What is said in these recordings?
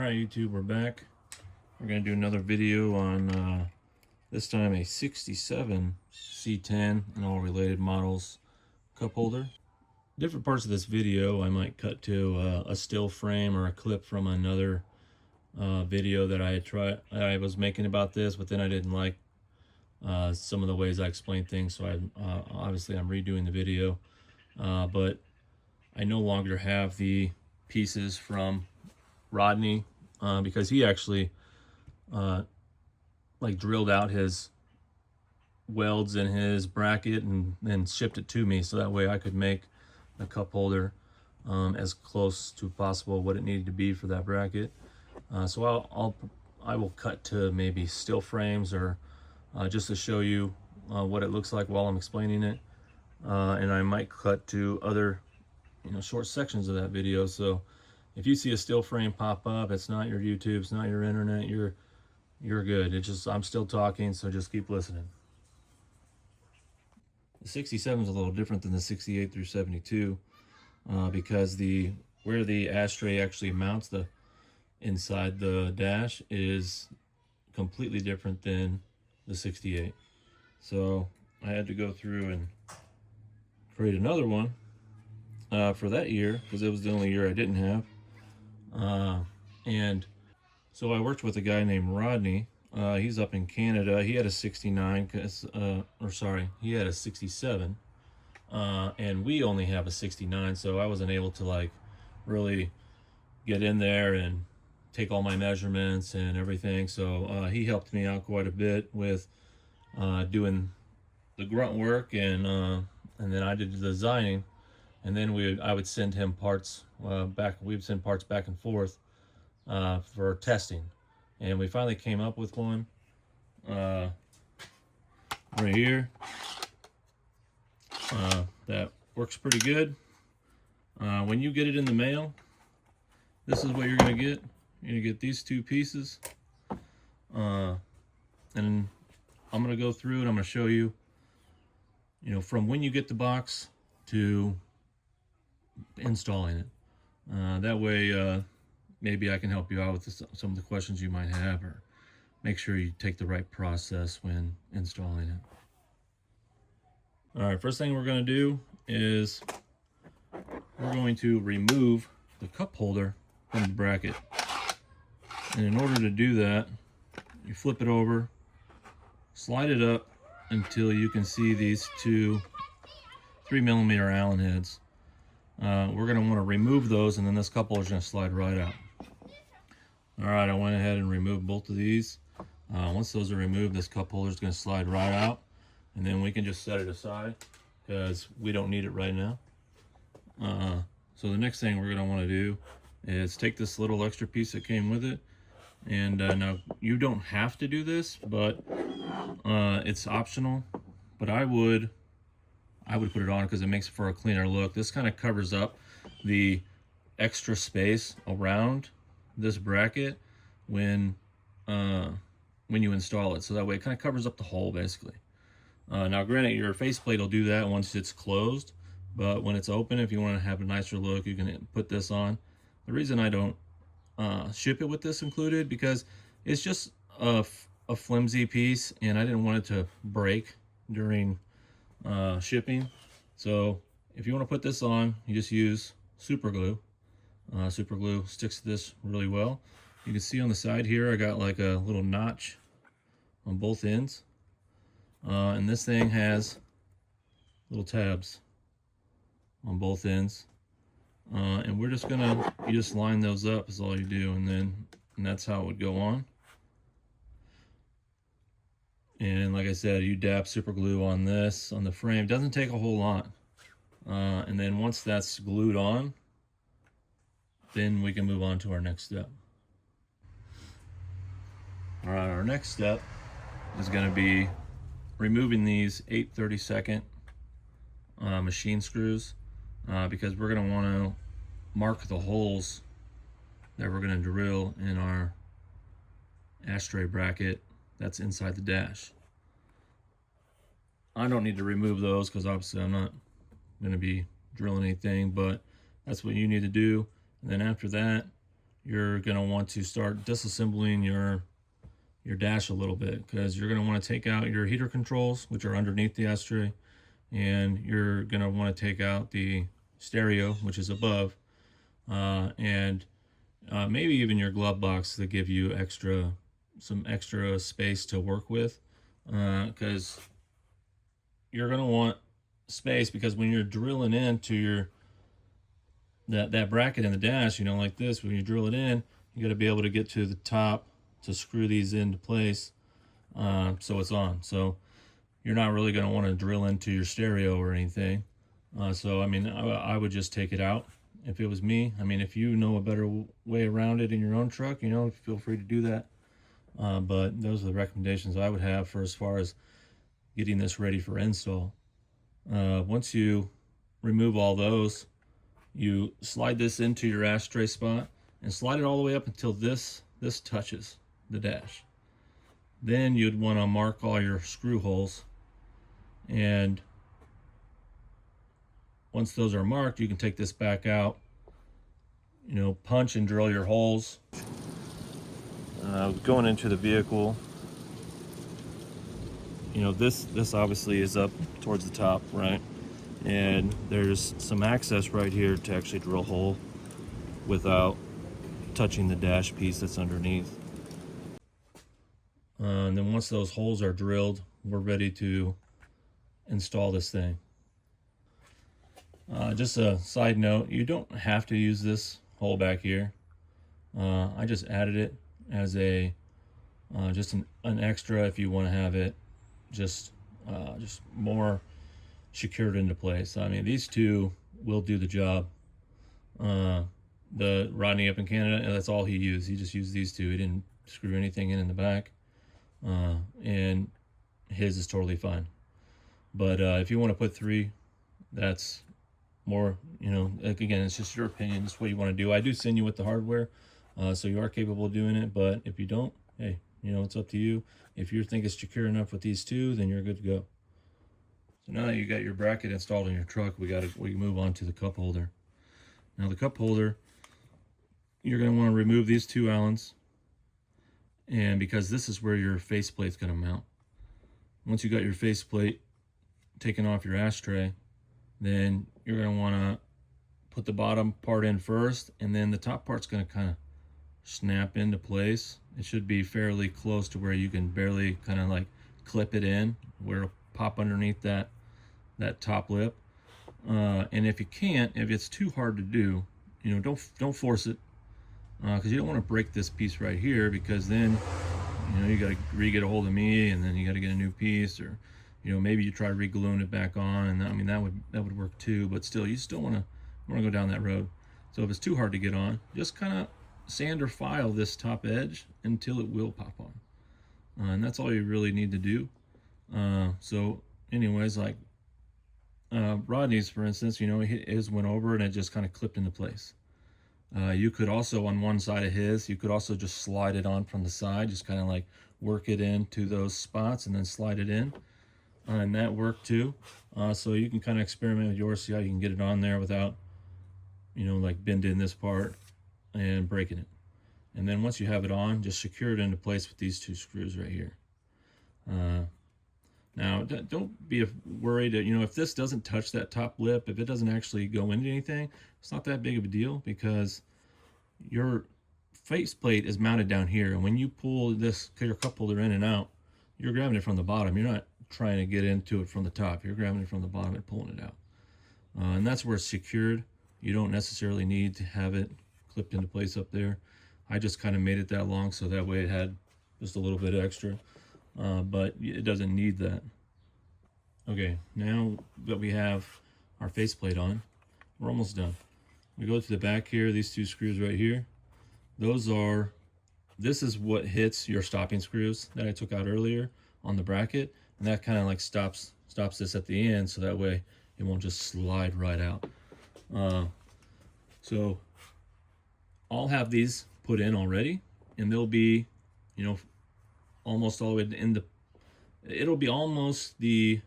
Alright YouTube, we're back. We're going to do another video on this time a 67 C10 and all related models cup holder. Different parts of this video I might cut to a still frame or a clip from another video that I was making about this, but then I didn't like some of the ways I explained things, so obviously I'm redoing the video. But I no longer have the pieces from Rodney because he actually like drilled out his welds in his bracket and then shipped it to me, so that way I could make the cup holder as close to possible what it needed to be for that bracket. So I will cut to maybe still frames or just to show you what it looks like while I'm explaining it, and I might cut to other short sections of that video. So if you see a still frame pop up, it's not your YouTube, it's not your internet, you're good. It's just I'm still talking, so just keep listening. The 67 is a little different than the 68 through 72 because where the ashtray actually mounts the inside the dash is completely different than the 68. So I had to go through and create another one for that year because it was the only year I didn't have. And so I worked with a guy named Rodney. He's up in Canada. He had a 69, he had a 67, and we only have a 69, so I wasn't able to like really get in there and take all my measurements and everything. So he helped me out quite a bit with doing the grunt work, and then I did the designing, and then I would send him parts back. We'd send parts back and forth for testing, and we finally came up with one right here that works pretty good. When you get it in the mail, this is what you're gonna get. You're gonna get these two pieces, and I'm gonna go through and I'm gonna show you, from when you get the box to installing it. That way maybe I can help you out with some of the questions you might have, or make sure you take the right process when installing it. All right, first thing we're going to do is we're going to remove the cup holder from the bracket. And in order to do that, you flip it over, slide it up until you can see these two 3mm Allen heads. We're going to want to remove those, and then this cup holder is going to slide right out. All right, I went ahead and removed both of these. Once those are removed, this cup holder is going to slide right out, and then we can just set it aside because we don't need it right now. So the next thing we're going to want to do is take this little extra piece that came with it, and now you don't have to do this, but it's optional. But I would put it on because it makes it for a cleaner look. This kind of covers up the extra space around this bracket when you install it, so that way it kind of covers up the hole basically. Now granted, your faceplate will do that once it's closed, but when it's open, if you want to have a nicer look, you can put this on. The reason I don't ship it with this included, because it's just a flimsy piece and I didn't want it to break during shipping. So if you want to put this on, you just use super glue. Super glue sticks to this really well. You can see on the side here I got like a little notch on both ends, and this thing has little tabs on both ends, and we're just gonna, you just line those up is all you do, and that's how it would go on. And like I said, you dab super glue on this, on the frame. It doesn't take a whole lot, and then once that's glued on, then we can move on to our next step. All right, our next step is going to be removing these 8/32 machine screws, because we're going to want to mark the holes that we're going to drill in our ashtray bracket that's inside the dash. I don't need to remove those because obviously I'm not going to be drilling anything, but that's what you need to do. And then after that, you're going to want to start disassembling your dash a little bit, because you're going to want to take out your heater controls, which are underneath the ashtray, and you're going to want to take out the stereo, which is above, and maybe even your glove box to give you some extra space to work with, because you're going to want space, because when you're drilling into that bracket in the dash, like this, when you drill it in, you got to be able to get to the top to screw these into place, so it's on. So you're not really going to want to drill into your stereo or anything. So I mean, I would just take it out if it was me. I mean, if you know a better way around it in your own truck, feel free to do that. But those are the recommendations I would have for as far as getting this ready for install. Once you remove all those, you slide this into your ashtray spot and slide it all the way up until this touches the dash. Then you'd want to mark all your screw holes, and once those are marked, you can take this back out, punch and drill your holes. Going into the vehicle, this obviously is up towards the top, right? And there's some access right here to actually drill a hole without touching the dash piece that's underneath. And then once those holes are drilled, we're ready to install this thing. Just a side note, you don't have to use this hole back here. I just added it as a just an extra if you want to have it just more secured into place. I mean, these two will do the job. The Rodney up in Canada, that's all he used. He just used these two. He didn't screw anything in the back, and his is totally fine. But if you want to put 3, that's more, again, it's just your opinion. It's what you want to do. I do send you with the hardware, so you are capable of doing it. But if you don't, hey, it's up to you. If you think it's secure enough with these 2, then you're good to go. So now that you got your bracket installed in your truck, we move on to the cup holder. Now the cup holder, you're going to want to remove these 2 Allens, and because this is where your faceplate's going to mount. Once you got your faceplate taken off your ashtray, then you're going to want to put the bottom part in first, and then the top part's going to kind of snap into place. It should be fairly close to where you can barely kind of like clip it in, where it'll pop underneath that top lip. And if you can't, if it's too hard to do, don't force it, because you don't want to break this piece right here, because then you got to get a hold of me, and then you got to get a new piece, or maybe you try re-gluing it back on, and I mean that would work too. But still, you still want to go down that road. So if it's too hard to get on, just kind of sand or file this top edge until it will pop on, and that's all you really need to do. So anyways, like Rodney's, for instance, his went over and it just kind of clipped into place. You could also, on one side of his, you could also just slide it on from the side, just kind of like work it into those spots and then slide it in, and that worked too. So you can kind of experiment with yours, see how you can get it on there without like bending this part and breaking it. And then once you have it on, just secure it into place with these 2 screws right here. Now, don't be worried that, if this doesn't touch that top lip, if it doesn't actually go into anything, it's not that big of a deal, because your faceplate is mounted down here. And when you pull your cup holder in and out, you're grabbing it from the bottom. You're not trying to get into it from the top. You're grabbing it from the bottom and pulling it out. And that's where it's secured. You don't necessarily need to have it clipped into place up there. I just kind of made it that long so that way it had just a little bit extra. But it doesn't need that. Okay, now that we have our faceplate on, we're almost done. We go to the back here, these 2 screws right here. This is what hits your stopping screws that I took out earlier on the bracket, and that kind of like stops this at the end, so that way it won't just slide right out. So I'll have these put in already, and they'll be, almost all the way in it'll be almost the,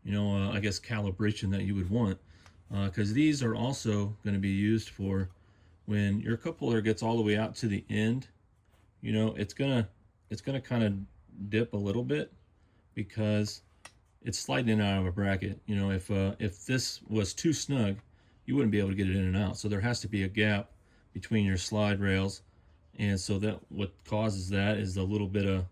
I guess calibration that you would want, because these are also going to be used for when your cup holder gets all the way out to the end, you know, it's gonna kind of dip a little bit because it's sliding in and out of a bracket. You know, if this was too snug, you wouldn't be able to get it in and out. So there has to be a gap between your slide rails, and so that what causes that is a little bit of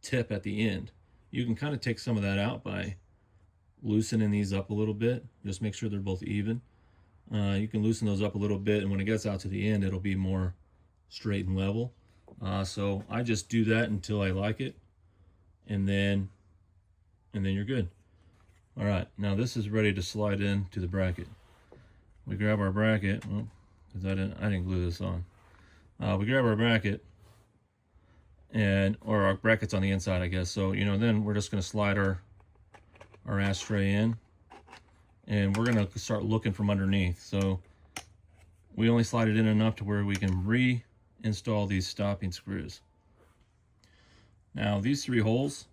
tip at the end. You can kind of take some of that out by loosening these up a little bit. Just make sure they're both even. You can loosen those up a little bit, and when it gets out to the end, it'll be more straight and level. So I just do that until I like it, and then you're good. All right, now this is ready to slide into the bracket. We grab our bracket, well, because I didn't glue this on. We grab our bracket, or our bracket's on the inside, I guess. So, you know, then we're just going to slide our ashtray in, and we're going to start looking from underneath. So we only slide it in enough to where we can reinstall these stopping screws. Now these 3 holes,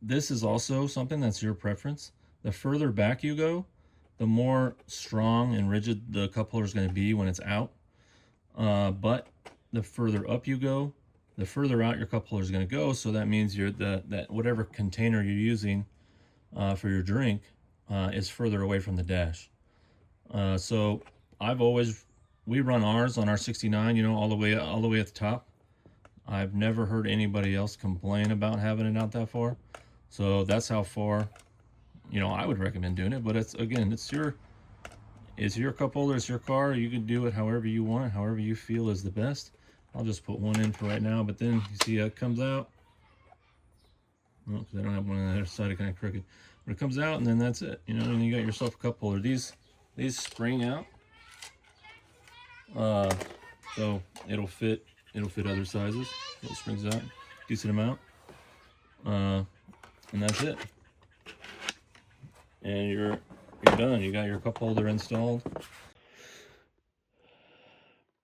this is also something that's your preference. The further back you go, the more strong and rigid the cup holder is going to be when it's out. But the further up you go, the further out your cup holder is going to go. So that means that whatever container you're using for your drink is further away from the dash. So we run ours on our 69, you know, all the way at the top. I've never heard anybody else complain about having it out that far. So that's how far, you know, I would recommend doing it. But it's your cup holder, it's your car. You can do it however you want, however you feel is the best. I'll just put one in for right now, but then you see how it comes out. Well, because I don't have one on the other side, kind of crooked. But it comes out, and then that's it. You know, and you got yourself a cup holder. These spring out, so it'll fit other sizes. It springs out, decent amount, and that's it. And you're done. You got your cup holder installed.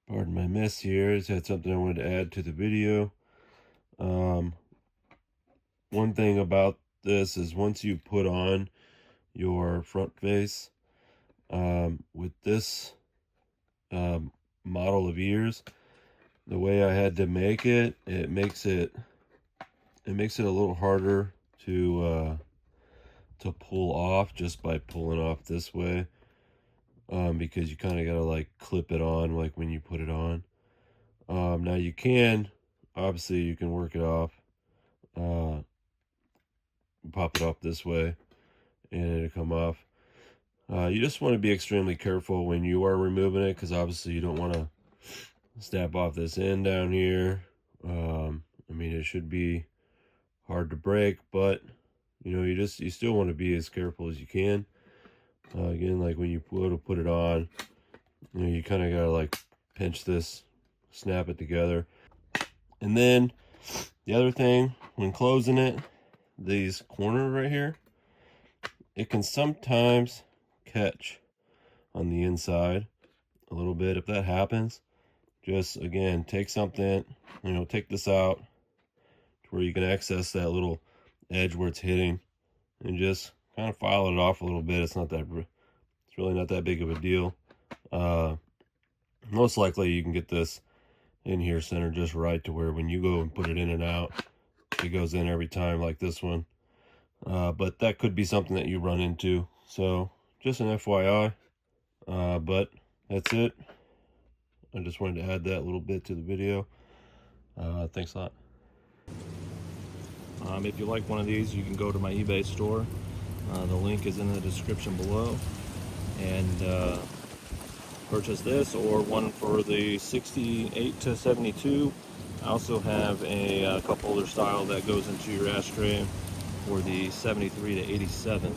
Pardon my mess here. I just had something I wanted to add to the video. One thing about this is once you put on your front face, with this model of ears, the way I had to make it, it makes it a little harder to pull off just by pulling off this way, because you kind of gotta like clip it on like when you put it on. Now you can work it off, pop it up this way and it'll come off. You just want to be extremely careful when you are removing it, because obviously you don't want to snap off this end down here. I mean, it should be hard to break, but you know, you still want to be as careful as you can. Again, like when you put it on, you know, you kind of gotta like pinch this, snap it together. And then the other thing, when closing it, these corners right here, it can sometimes catch on the inside a little bit. If that happens, just again take something, you know, take this out to where you can access that little edge where it's hitting, and just kind of file it off a little bit. It's really not that big of a deal. Most likely you can get this in here centered just right to where when you go and put it in and out, it goes in every time like this one. But that could be something that you run into. So just an FYI. But that's it. I just wanted to add that little bit to the video. Thanks a lot. If you like one of these, you can go to my eBay store. The link is in the description below, and purchase this or one for the 68 to 72. I also have a cup holder style that goes into your ashtray for the 73 to 87.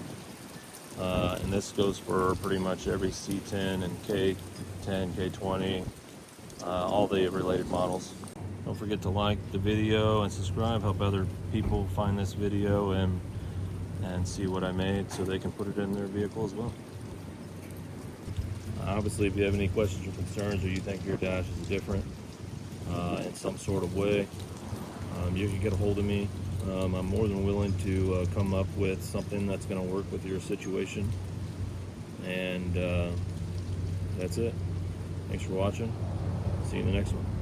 And this goes for pretty much every C10 and K10, K20, all the related models. Don't forget to like the video and subscribe. Help other people find this video and see what I made so they can put it in their vehicle as well. Obviously, if you have any questions or concerns, or you think your dash is different in some sort of way, you can get a hold of me. I'm more than willing to come up with something that's going to work with your situation. And that's it. Thanks for watching. See you in the next one.